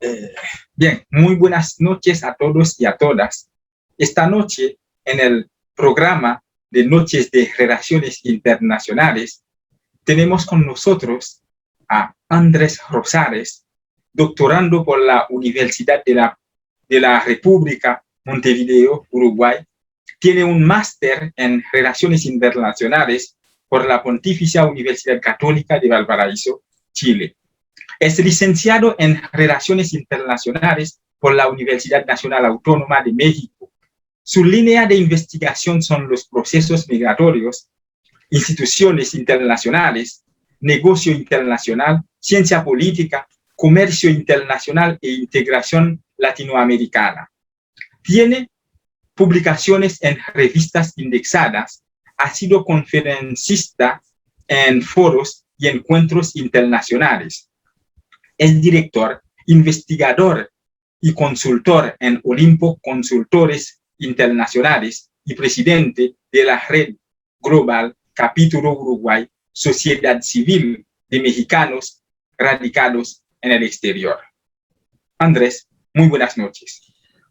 Eh, Bien, muy buenas noches a todos y a todas. Esta noche, en el programa de Noches de Relaciones Internacionales, tenemos con nosotros a Andrés Rosales, doctorando por la Universidad de la República Montevideo, Uruguay. Tiene un máster en Relaciones Internacionales por la Pontificia Universidad Católica de Valparaíso, Chile. Es licenciado en Relaciones Internacionales por la Universidad Nacional Autónoma de México. Su línea de investigación son los procesos migratorios, instituciones internacionales, negocio internacional, ciencia política, comercio internacional e integración latinoamericana. Tiene publicaciones en revistas indexadas, ha sido conferencista en foros y encuentros internacionales. Es director, investigador y consultor en Olimpo Consultores Internacionales y presidente de la Red Global Capítulo Uruguay, Sociedad Civil de Mexicanos Radicados en el Exterior. Andrés, muy buenas noches.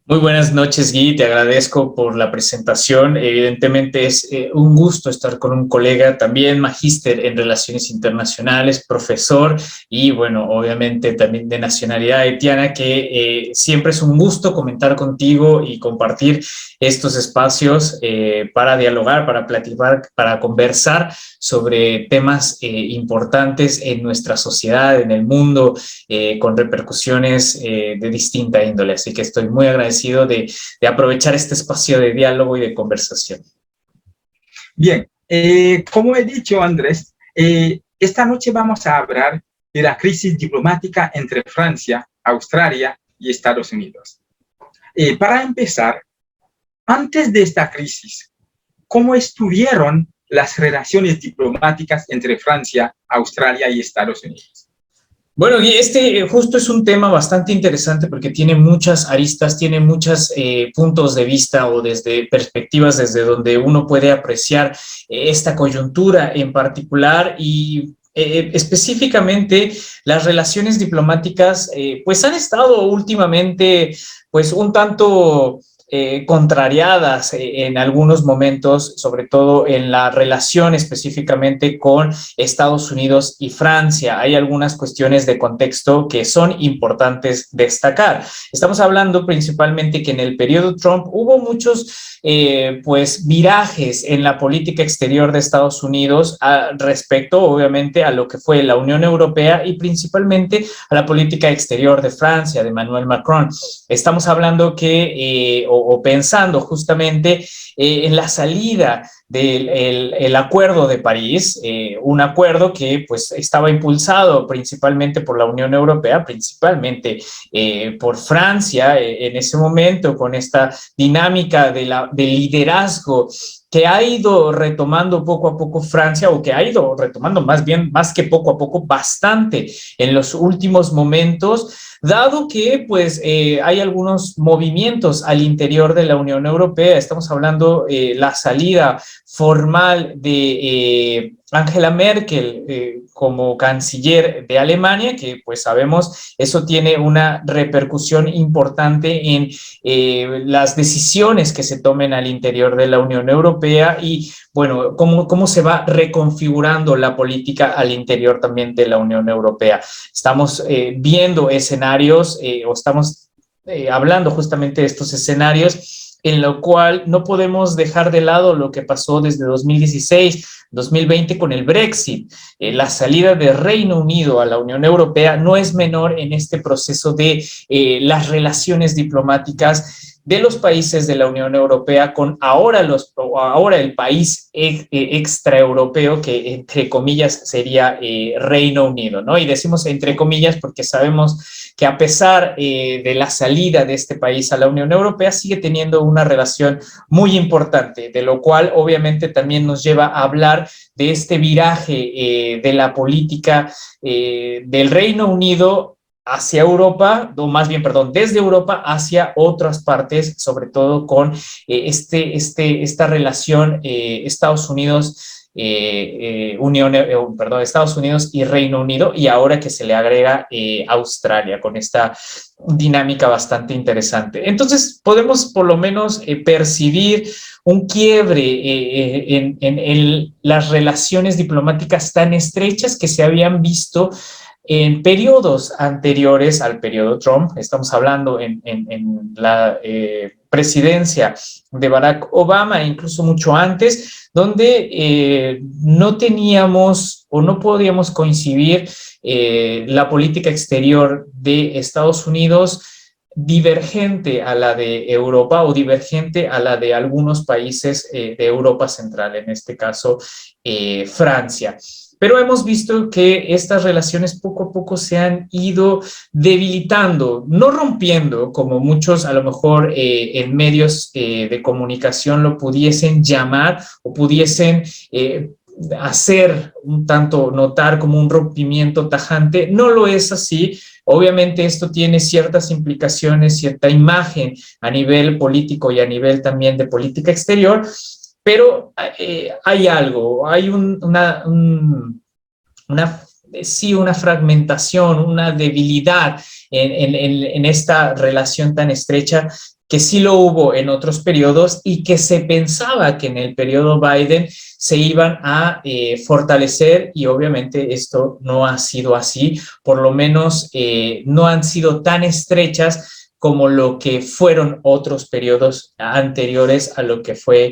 Muy buenas noches, Gui, te agradezco por la presentación. Evidentemente es un gusto estar con un colega, también magíster en Relaciones Internacionales, profesor y, bueno, obviamente también de nacionalidad haitiana, que siempre es un gusto comentar contigo y compartir estos espacios para dialogar, para platicar, para conversar sobre temas importantes en nuestra sociedad, en el mundo, con repercusiones de distinta índole. Así que estoy muy agradecido de aprovechar este espacio de diálogo y de conversación. Bien, como he dicho, Andrés, esta noche vamos a hablar de la crisis diplomática entre Francia, Australia y Estados Unidos. Para empezar, antes de esta crisis, ¿cómo estuvieron las relaciones diplomáticas entre Francia, Australia y Estados Unidos? Bueno, y justo es un tema bastante interesante porque tiene muchas aristas, tiene muchos puntos de vista o desde perspectivas desde donde uno puede apreciar esta coyuntura en particular y específicamente las relaciones diplomáticas pues han estado últimamente pues un tanto contrariadas en algunos momentos, sobre todo en la relación específicamente con Estados Unidos y Francia. Hay algunas cuestiones de contexto que son importantes destacar. Estamos hablando principalmente que en el periodo Trump hubo muchos pues virajes en la política exterior de Estados Unidos respecto obviamente a lo que fue la Unión Europea y principalmente a la política exterior de Francia, de Emmanuel Macron. Estamos hablando que o pensando justamente en la salida del acuerdo de París, un acuerdo que pues estaba impulsado principalmente por la Unión Europea, principalmente por Francia en ese momento, con esta dinámica de liderazgo que ha ido retomando poco a poco Francia, o que ha ido retomando más bien, más que poco a poco, bastante en los últimos momentos, dado que pues hay algunos movimientos al interior de la Unión Europea. Estamos hablando la salida formal de Angela Merkel como canciller de Alemania, que pues sabemos eso tiene una repercusión importante en las decisiones que se tomen al interior de la Unión Europea y bueno, cómo se va reconfigurando la política al interior también de la Unión Europea. Estamos viendo escenarios o estamos hablando justamente de estos escenarios en lo cual no podemos dejar de lado lo que pasó desde 2016, 2020 con el Brexit. La salida del Reino Unido a la Unión Europea no es menor en este proceso de las relaciones diplomáticas de los países de la Unión Europea con ahora el país extraeuropeo que entre comillas sería Reino Unido, ¿no? Y decimos entre comillas porque sabemos que a pesar de la salida de este país a la Unión Europea sigue teniendo una relación muy importante, de lo cual obviamente también nos lleva a hablar de este viraje de la política del Reino Unido hacia Europa, o más bien, perdón, desde Europa hacia otras partes, sobre todo con esta relación Estados Unidos Estados Unidos y Reino Unido, y ahora que se le agrega Australia con esta dinámica bastante interesante. Entonces podemos por lo menos percibir un quiebre en las relaciones diplomáticas tan estrechas que se habían visto en periodos anteriores al periodo Trump. Estamos hablando en la presidencia de Barack Obama, incluso mucho antes, donde no teníamos o no podíamos coincidir la política exterior de Estados Unidos divergente a la de Europa o divergente a la de algunos países de Europa Central, en este caso Francia. Pero hemos visto que estas relaciones poco a poco se han ido debilitando, no rompiendo, como muchos a lo mejor en medios de comunicación lo pudiesen llamar o pudiesen hacer un tanto notar como un rompimiento tajante. No lo es así. Obviamente esto tiene ciertas implicaciones, cierta imagen a nivel político y a nivel también de política exterior, pero hay algo, hay una fragmentación, una debilidad en esta relación tan estrecha que sí lo hubo en otros periodos y que se pensaba que en el periodo Biden se iban a fortalecer, y obviamente esto no ha sido así, por lo menos no han sido tan estrechas como lo que fueron otros periodos anteriores a lo que fue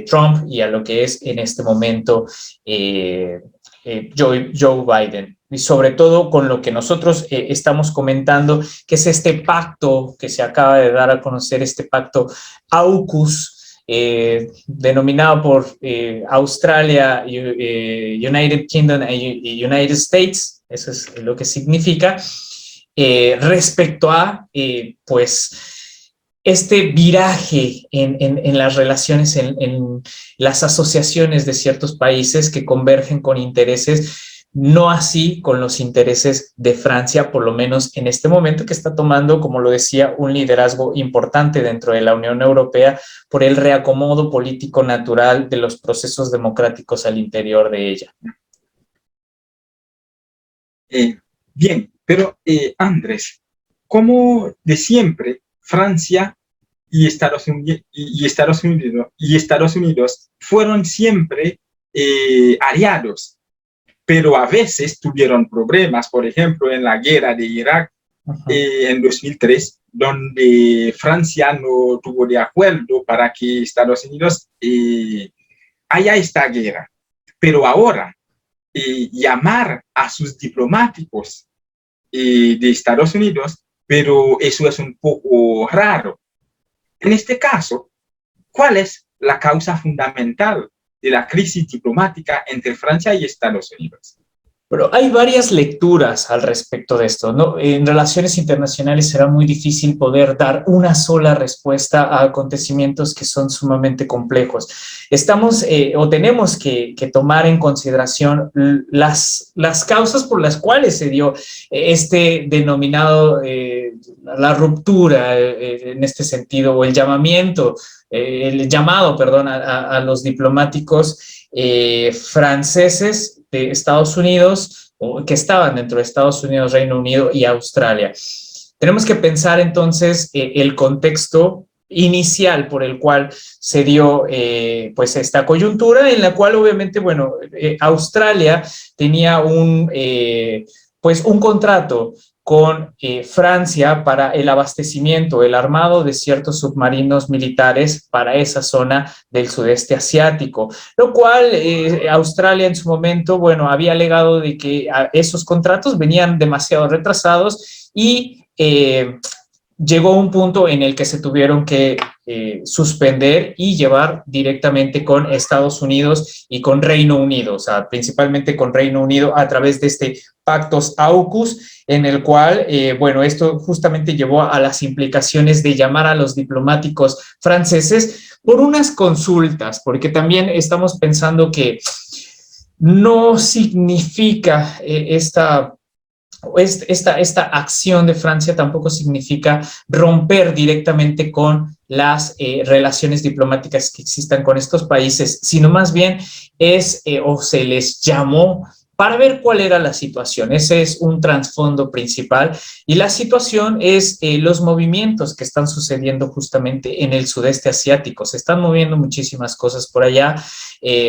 Trump y a lo que es en este momento Joe Biden. Y sobre todo con lo que nosotros estamos comentando, que es este pacto que se acaba de dar a conocer, este pacto AUKUS, denominado por Australia, United Kingdom y United States, eso es lo que significa, respecto a, pues, este viraje en las relaciones, en las asociaciones de ciertos países que convergen con intereses, no así con los intereses de Francia, por lo menos en este momento, que está tomando, como lo decía, un liderazgo importante dentro de la Unión Europea por el reacomodo político natural de los procesos democráticos al interior de ella. Bien, pero Andrés, como de siempre, Francia y Estados Unidos fueron siempre aliados, pero a veces tuvieron problemas, por ejemplo, en la guerra de Irak en 2003, donde Francia no tuvo de acuerdo para que Estados Unidos haya esta guerra. Pero ahora, llamar a sus diplomáticos de Estados Unidos, pero eso es un poco raro. En este caso, ¿cuál es la causa fundamental de la crisis diplomática entre Francia y Estados Unidos? Pero hay varias lecturas al respecto de esto, ¿no? En relaciones internacionales será muy difícil poder dar una sola respuesta a acontecimientos que son sumamente complejos. Estamos o tenemos que tomar en consideración las causas por las cuales se dio este denominado, la ruptura en este sentido, o el llamado, perdón, a los diplomáticos franceses de Estados Unidos, o que estaban dentro de Estados Unidos, Reino Unido y Australia. Tenemos que pensar entonces el contexto inicial por el cual se dio pues esta coyuntura, en la cual obviamente, bueno, Australia tenía pues un contrato con Francia para el abastecimiento, el armado de ciertos submarinos militares para esa zona del sudeste asiático, lo cual Australia en su momento, bueno, había alegado de que esos contratos venían demasiado retrasados y llegó un punto en el que se tuvieron que suspender y llevar directamente con Estados Unidos y con Reino Unido, o sea, principalmente con Reino Unido a través de este pactos AUKUS, en el cual, bueno, esto justamente llevó a las implicaciones de llamar a los diplomáticos franceses por unas consultas, porque también estamos pensando que no significa esta acción de Francia tampoco significa romper directamente con las relaciones diplomáticas que existan con estos países, sino más bien es, o se les llamó para ver cuál era la situación. Ese es un trasfondo principal y la situación es los movimientos que están sucediendo justamente en el sudeste asiático. Se están moviendo muchísimas cosas por allá.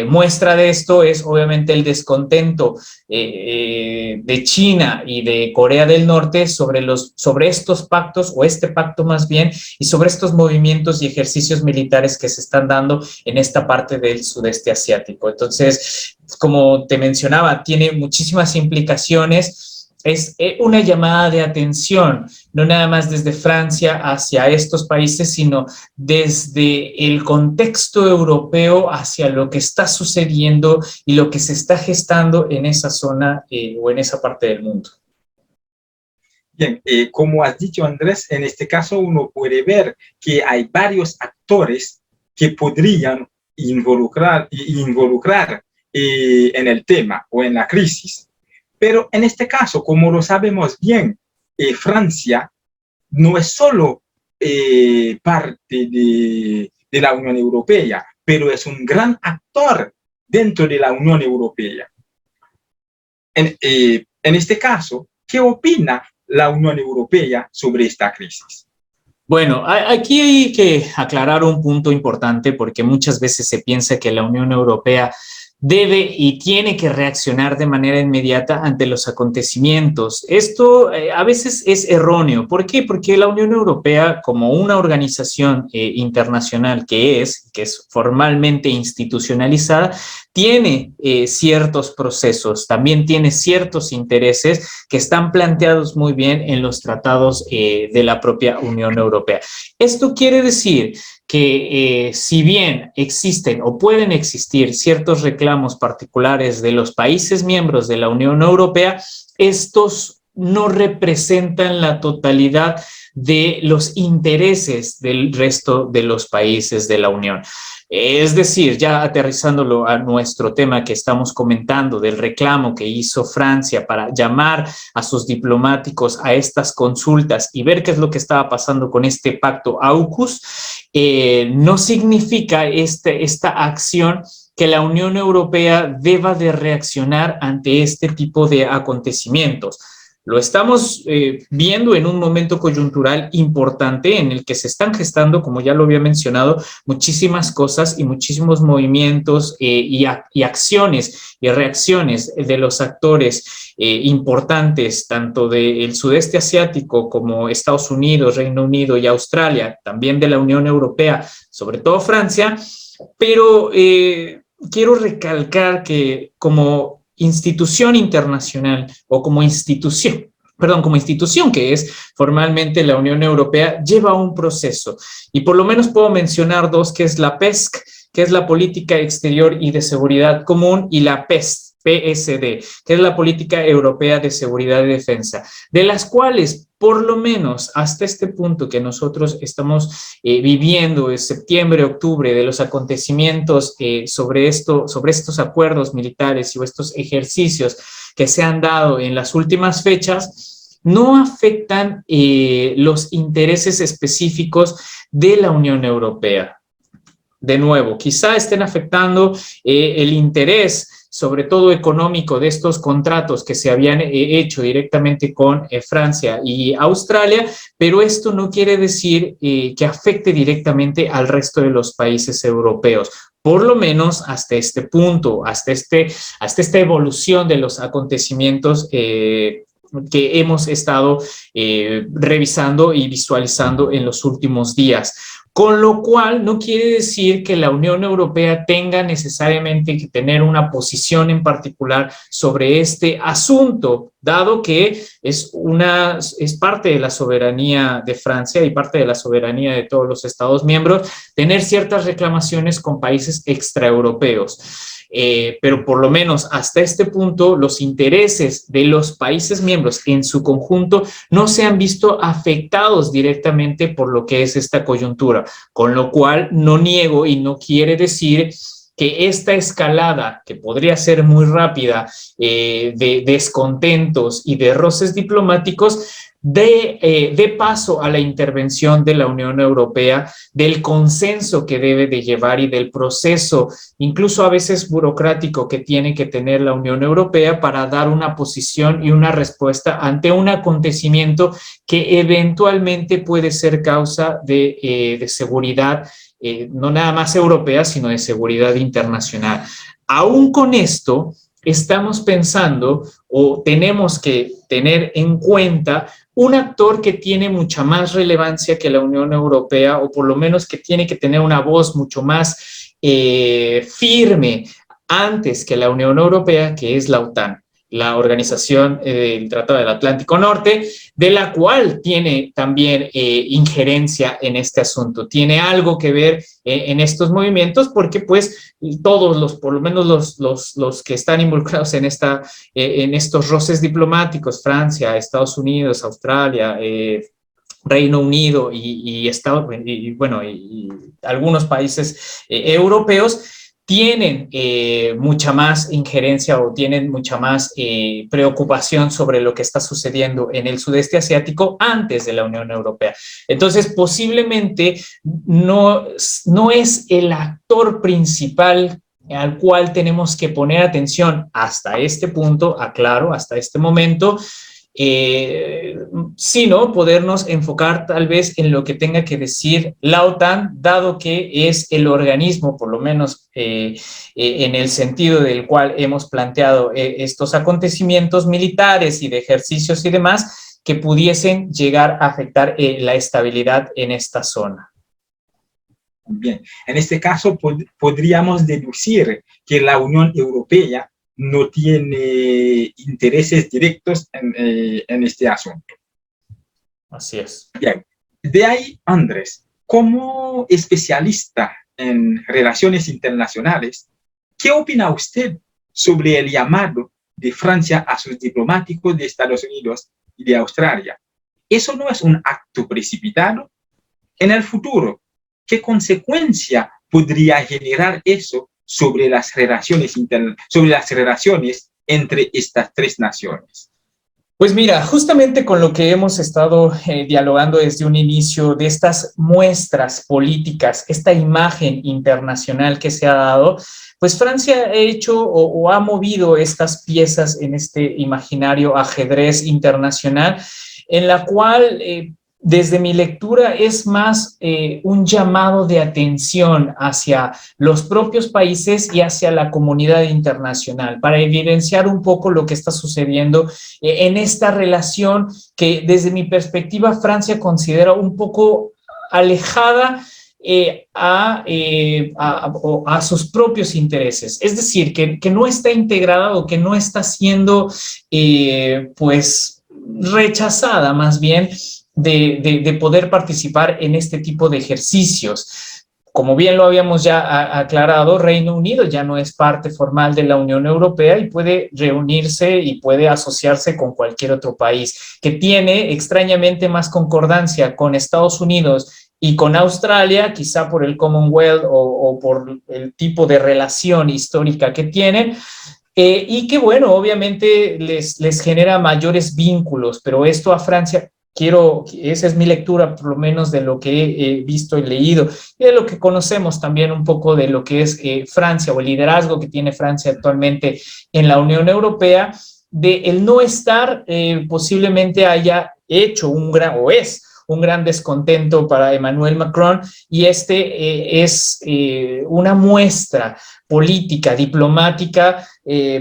Muestra de esto es obviamente el descontento de China y de Corea del Norte sobre estos pactos, o este pacto más bien, y sobre estos movimientos y ejercicios militares que se están dando en esta parte del sudeste asiático. Entonces, como te mencionaba, tiene muchísimas implicaciones. Es una llamada de atención, no nada más desde Francia hacia estos países, sino desde el contexto europeo hacia lo que está sucediendo y lo que se está gestando en esa zona o en esa parte del mundo. Bien, como has dicho, Andrés, en este caso uno puede ver que hay varios actores que podrían involucrar en el tema o en la crisis. Pero en este caso, como lo sabemos bien, Francia no es solo parte de la Unión Europea, pero es un gran actor dentro de la Unión Europea. En este caso, ¿qué opina la Unión Europea sobre esta crisis? Bueno, aquí hay que aclarar un punto importante porque muchas veces se piensa que la Unión Europea debe y tiene que reaccionar de manera inmediata ante los acontecimientos. Esto a veces es erróneo. ¿Por qué? Porque la Unión Europea, como una organización internacional que es formalmente institucionalizada, tiene ciertos procesos, también tiene ciertos intereses que están planteados muy bien en los tratados de la propia Unión Europea. Esto quiere decir que si bien existen o pueden existir ciertos reclamos particulares de los países miembros de la Unión Europea, estos no representan la totalidad de los intereses del resto de los países de la Unión. Es decir, ya aterrizándolo a nuestro tema que estamos comentando del reclamo que hizo Francia para llamar a sus diplomáticos a estas consultas y ver qué es lo que estaba pasando con este pacto AUKUS, no significa esta acción que la Unión Europea deba de reaccionar ante este tipo de acontecimientos. Lo estamos viendo en un momento coyuntural importante en el que se están gestando, como ya lo había mencionado, muchísimas cosas y muchísimos movimientos y acciones y reacciones de los actores importantes, tanto del sudeste asiático como Estados Unidos, Reino Unido y Australia, también de la Unión Europea, sobre todo Francia, pero quiero recalcar que como institución internacional o como institución que es formalmente la Unión Europea, lleva un proceso. Y por lo menos puedo mencionar dos, que es la PESC, que es la Política Exterior y de Seguridad Común, y la PESD, que es la Política Europea de Seguridad y Defensa, de las cuales, por lo menos hasta este punto que nosotros estamos viviendo en septiembre, octubre, de los acontecimientos sobre estos acuerdos militares y estos ejercicios que se han dado en las últimas fechas, no afectan los intereses específicos de la Unión Europea. De nuevo, quizá estén afectando el interés, sobre todo económico, de estos contratos que se habían hecho directamente con Francia y Australia, pero esto no quiere decir que afecte directamente al resto de los países europeos, por lo menos hasta este punto, hasta esta evolución de los acontecimientos que hemos estado revisando y visualizando en los últimos días. Con lo cual no quiere decir que la Unión Europea tenga necesariamente que tener una posición en particular sobre este asunto, dado que es parte de la soberanía de Francia y parte de la soberanía de todos los Estados miembros tener ciertas reclamaciones con países extraeuropeos. Pero por lo menos hasta este punto los intereses de los países miembros en su conjunto no se han visto afectados directamente por lo que es esta coyuntura, con lo cual no niego y no quiere decir que esta escalada, que podría ser muy rápida, de descontentos y de roces diplomáticos, dé paso a la intervención de la Unión Europea, del consenso que debe de llevar y del proceso, incluso a veces burocrático, que tiene que tener la Unión Europea para dar una posición y una respuesta ante un acontecimiento que eventualmente puede ser causa de seguridad, no nada más europea, sino de seguridad internacional. Aún con esto, estamos pensando o tenemos que tener en cuenta un actor que tiene mucha más relevancia que la Unión Europea, o por lo menos que tiene que tener una voz mucho más firme antes que la Unión Europea, que es la OTAN, la Organización del Tratado del Atlántico Norte, de la cual tiene también injerencia en este asunto. Tiene algo que ver en estos movimientos porque pues todos por lo menos los que están involucrados en estos roces diplomáticos, Francia, Estados Unidos, Australia, Reino Unido y algunos países europeos, tienen mucha más injerencia o tienen mucha más preocupación sobre lo que está sucediendo en el sudeste asiático antes de la Unión Europea. Entonces, posiblemente no es el actor principal al cual tenemos que poner atención hasta este punto, aclaro, hasta este momento, sino podernos enfocar tal vez en lo que tenga que decir la OTAN, dado que es el organismo, por lo menos en el sentido del cual hemos planteado estos acontecimientos militares y de ejercicios y demás, que pudiesen llegar a afectar la estabilidad en esta zona. Bien, en este caso podríamos deducir que la Unión Europea no tiene intereses directos en este asunto. Así es. Bien, de ahí, Andrés, como especialista en relaciones internacionales, ¿qué opina usted sobre el llamado de Francia a sus diplomáticos de Estados Unidos y de Australia? ¿Eso no es un acto precipitado? En el futuro, ¿qué consecuencia podría generar eso sobre las relaciones entre estas tres naciones? Pues mira, justamente con lo que hemos estado dialogando desde un inicio de estas muestras políticas, esta imagen internacional que se ha dado, pues Francia ha hecho o ha movido estas piezas en este imaginario ajedrez internacional, en la cual desde mi lectura es más un llamado de atención hacia los propios países y hacia la comunidad internacional para evidenciar un poco lo que está sucediendo en esta relación que desde mi perspectiva Francia considera un poco alejada a sus propios intereses. Es decir, que no está integrada o que no está siendo pues rechazada más bien de poder participar en este tipo de ejercicios. Como bien lo habíamos ya aclarado, Reino Unido ya no es parte formal de la Unión Europea y puede reunirse y puede asociarse con cualquier otro país, que tiene extrañamente más concordancia con Estados Unidos y con Australia, quizá por el Commonwealth o por el tipo de relación histórica que tienen, y que bueno, obviamente les genera mayores vínculos, pero esto a Francia, esa es mi lectura por lo menos de lo que he visto y leído y de lo que conocemos también un poco de lo que es Francia o el liderazgo que tiene Francia actualmente en la Unión Europea, de el no estar posiblemente haya hecho un gran descontento para Emmanuel Macron, y es una muestra política, diplomática,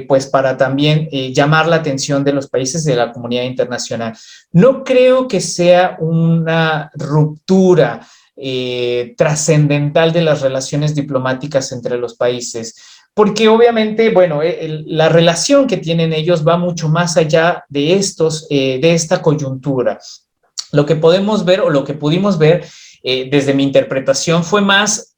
pues para también llamar la atención de los países de la comunidad internacional. No creo que sea una ruptura trascendental de las relaciones diplomáticas entre los países, porque obviamente, bueno, la relación que tienen ellos va mucho más allá de esta coyuntura. Lo que podemos ver o lo que pudimos ver desde mi interpretación fue más,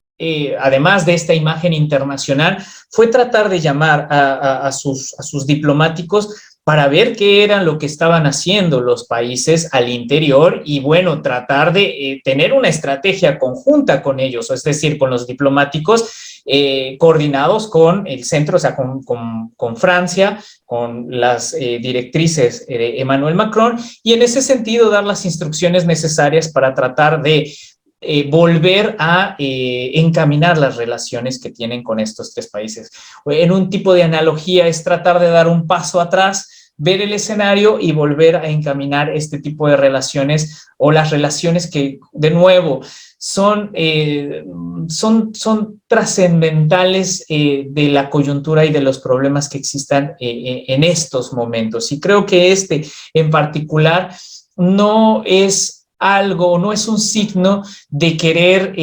además de esta imagen internacional, fue tratar de llamar a sus diplomáticos para ver qué eran lo que estaban haciendo los países al interior y, bueno, tratar de tener una estrategia conjunta con ellos, es decir, con los diplomáticos, coordinados con el centro, o sea, con Francia, con las directrices de Emmanuel Macron, y en ese sentido dar las instrucciones necesarias para tratar de volver a encaminar las relaciones que tienen con estos tres países. En un tipo de analogía es tratar de dar un paso atrás, ver el escenario y volver a encaminar este tipo de relaciones o las relaciones que, de nuevo, son trascendentales de la coyuntura y de los problemas que existan en estos momentos. Y creo que este en particular no es algo, no es un signo de querer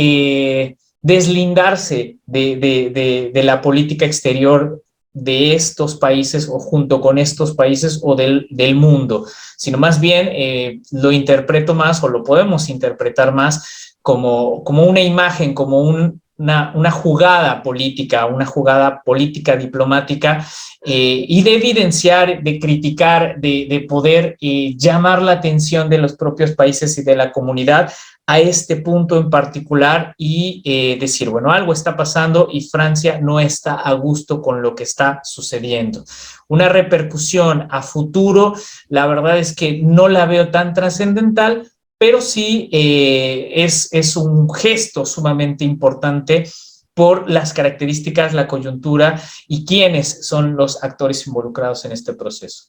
deslindarse de la política exterior de estos países o junto con estos países o del mundo, sino más bien lo interpreto más o lo podemos interpretar más como una imagen, como una jugada política diplomática y de evidenciar, de criticar, de poder llamar la atención de los propios países y de la comunidad a este punto en particular y decir, bueno, algo está pasando y Francia no está a gusto con lo que está sucediendo. Una repercusión a futuro, la verdad es que no la veo tan trascendental, pero sí es un gesto sumamente importante por las características, la coyuntura y quiénes son los actores involucrados en este proceso.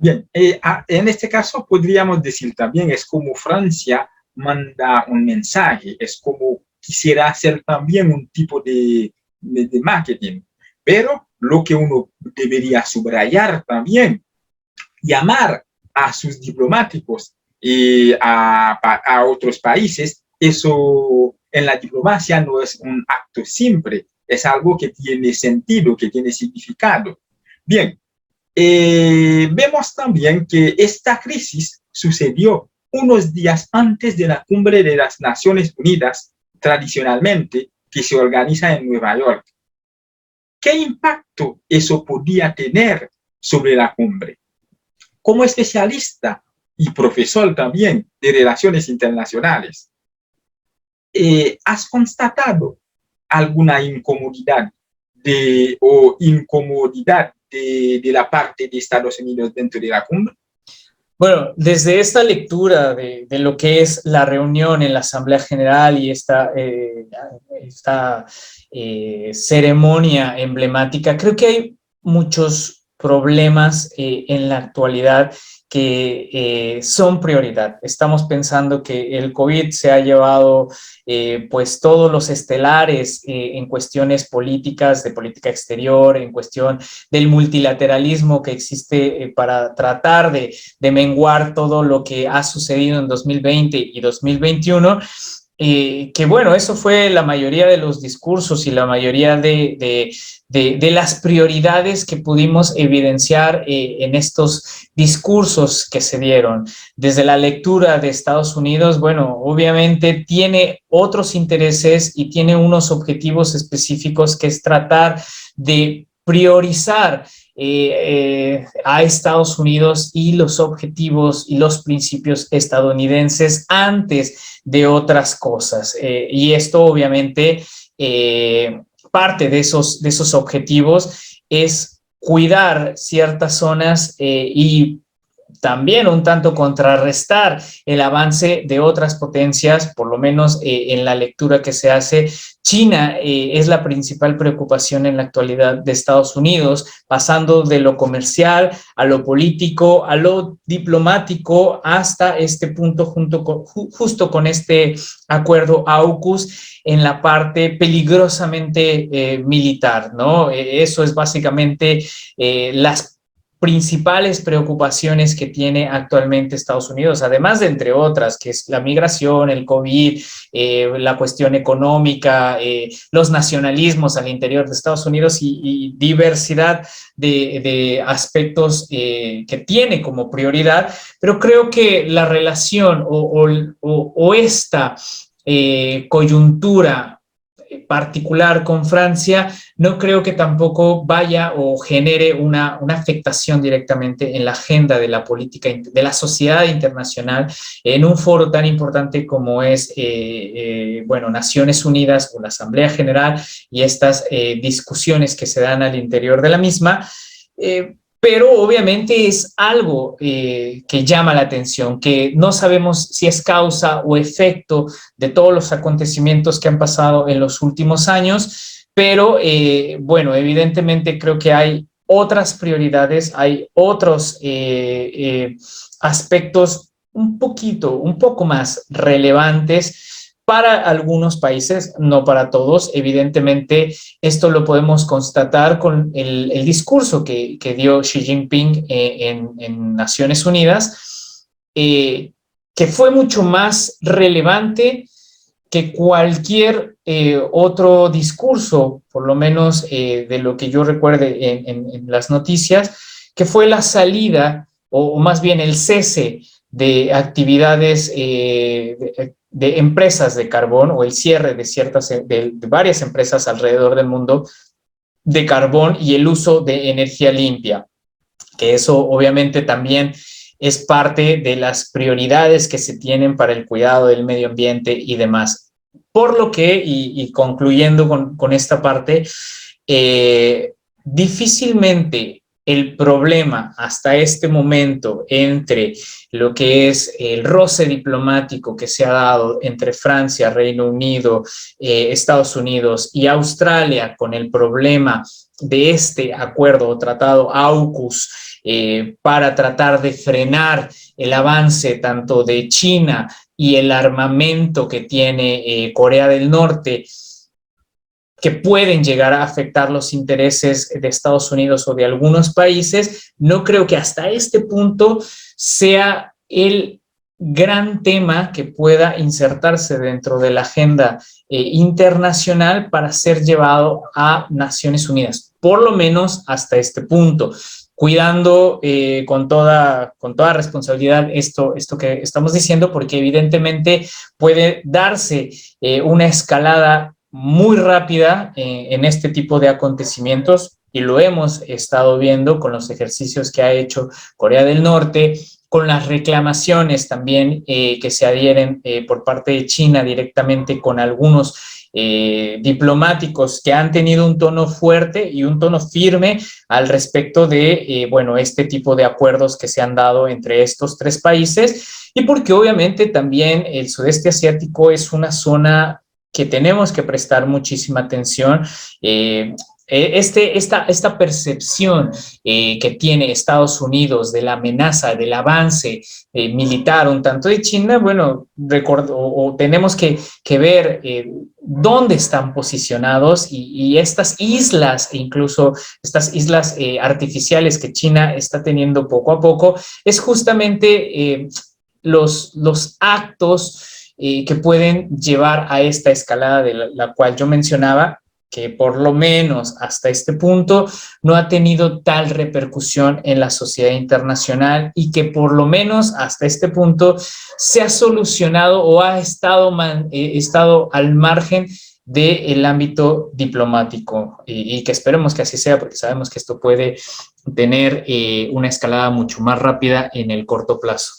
Bien, en este caso podríamos decir también, es como Francia manda un mensaje, es como quisiera hacer también un tipo de marketing, pero lo que uno debería subrayar también, llamar a sus diplomáticos y a otros países, eso en la diplomacia no es un acto simple, es algo que tiene sentido, que tiene significado. Bien, vemos también que esta crisis sucedió unos días antes de la cumbre de las Naciones Unidas, tradicionalmente, que se organiza en Nueva York. ¿Qué impacto eso podía tener sobre la cumbre? Como especialista y profesor también de relaciones internacionales, ¿has constatado alguna incomodidad de la parte de Estados Unidos dentro de la cumbre? Bueno, desde esta lectura de lo que es la reunión en la Asamblea General y esta ceremonia emblemática, creo que hay muchos problemas en la actualidad que son prioridad. Estamos pensando que el COVID se ha llevado pues todos los estelares en cuestiones políticas, de política exterior, en cuestión del multilateralismo que existe para tratar de menguar todo lo que ha sucedido en 2020 y 2021. Que bueno, eso fue la mayoría de los discursos y la mayoría de las prioridades que pudimos evidenciar en estos discursos que se dieron. Desde la lectura de Estados Unidos, bueno, obviamente tiene otros intereses y tiene unos objetivos específicos que es tratar de priorizar a Estados Unidos y los objetivos y los principios estadounidenses antes de otras cosas. Y esto obviamente parte de esos objetivos es cuidar ciertas zonas y también un tanto contrarrestar el avance de otras potencias, por lo menos en la lectura que se hace. China es la principal preocupación en la actualidad de Estados Unidos, pasando de lo comercial a lo político, a lo diplomático, hasta este punto justo con este acuerdo AUKUS en la parte peligrosamente militar, ¿no? Eso es básicamente las principales preocupaciones que tiene actualmente Estados Unidos, además de entre otras, que es la migración, el COVID, la cuestión económica, los nacionalismos al interior de Estados Unidos y diversidad de aspectos que tiene como prioridad, pero creo que la relación o esta coyuntura particular con Francia, no creo que tampoco vaya o genere una afectación directamente en la agenda de la política, de la sociedad internacional, en un foro tan importante como es, bueno, Naciones Unidas o la Asamblea General y estas discusiones que se dan al interior de la misma. Pero obviamente es algo que llama la atención, que no sabemos si es causa o efecto de todos los acontecimientos que han pasado en los últimos años, pero bueno, evidentemente creo que hay otras prioridades, hay otros aspectos un poco más relevantes para algunos países, no para todos. Evidentemente, esto lo podemos constatar con el discurso que dio Xi Jinping en Naciones Unidas, que fue mucho más relevante que cualquier otro discurso, por lo menos de lo que yo recuerde en las noticias, que fue la salida, o más bien el cese de actividades de empresas de carbón, o el cierre de varias empresas alrededor del mundo de carbón, y el uso de energía limpia, que eso obviamente también es parte de las prioridades que se tienen para el cuidado del medio ambiente y demás. Por lo que, y concluyendo con esta parte, difícilmente el problema hasta este momento entre lo que es el roce diplomático que se ha dado entre Francia, Reino Unido, Estados Unidos y Australia, con el problema de este acuerdo o tratado AUKUS para tratar de frenar el avance tanto de China y el armamento que tiene Corea del Norte, que pueden llegar a afectar los intereses de Estados Unidos o de algunos países, no creo que hasta este punto sea el gran tema que pueda insertarse dentro de la agenda internacional para ser llevado a Naciones Unidas, por lo menos hasta este punto, cuidando con toda responsabilidad esto que estamos diciendo, porque evidentemente puede darse una escalada muy rápida en este tipo de acontecimientos, y lo hemos estado viendo con los ejercicios que ha hecho Corea del Norte, con las reclamaciones también que se adhieren por parte de China directamente con algunos diplomáticos que han tenido un tono fuerte y un tono firme al respecto de, bueno, este tipo de acuerdos que se han dado entre estos tres países, y porque obviamente también el sudeste asiático es una zona que tenemos que prestar muchísima atención. Esta percepción que tiene Estados Unidos de la amenaza, del avance militar un tanto de China, bueno, tenemos que ver dónde están posicionados, y estas islas, incluso estas islas artificiales que China está teniendo poco a poco, es justamente los actos que pueden llevar a esta escalada de la cual yo mencionaba, que por lo menos hasta este punto no ha tenido tal repercusión en la sociedad internacional, y que por lo menos hasta este punto se ha solucionado o ha estado al margen del ámbito diplomático, y que esperemos que así sea, porque sabemos que esto puede tener una escalada mucho más rápida en el corto plazo.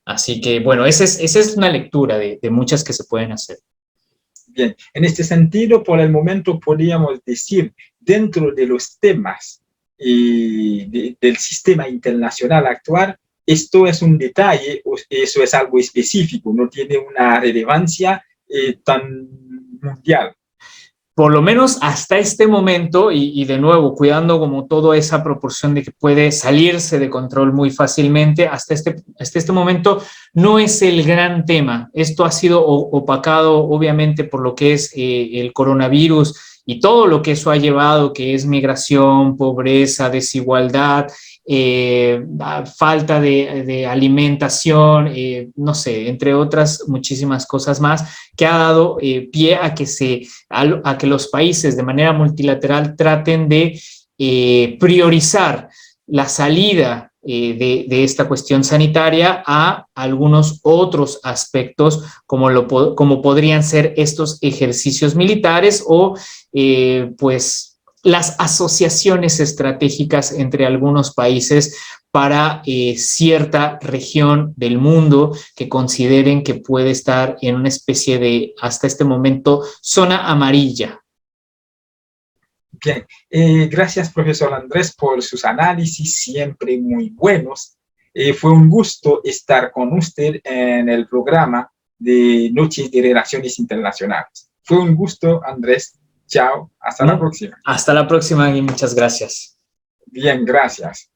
Así que, bueno, esa es una lectura de muchas que se pueden hacer. Bien, en este sentido, por el momento podríamos decir, dentro de los temas del sistema internacional actual, esto es un detalle, eso es algo específico, no tiene una relevancia tan mundial. Por lo menos hasta este momento, y de nuevo, cuidando como toda esa proporción de que puede salirse de control muy fácilmente, hasta este momento no es el gran tema. Esto ha sido opacado obviamente por lo que es el coronavirus y todo lo que eso ha llevado, que es migración, pobreza, desigualdad, falta de alimentación, no sé, entre otras muchísimas cosas más, que ha dado pie a que los países de manera multilateral traten de priorizar la salida de esta cuestión sanitaria a algunos otros aspectos como podrían ser estos ejercicios militares o pues las asociaciones estratégicas entre algunos países para cierta región del mundo que consideren que puede estar en una especie de, hasta este momento, zona amarilla. Bien, gracias profesor Andrés por sus análisis siempre muy buenos. Fue un gusto estar con usted en el programa de Noches de Relaciones Internacionales. Fue un gusto, Andrés. Chao, hasta la próxima. Hasta la próxima y muchas gracias. Bien, gracias.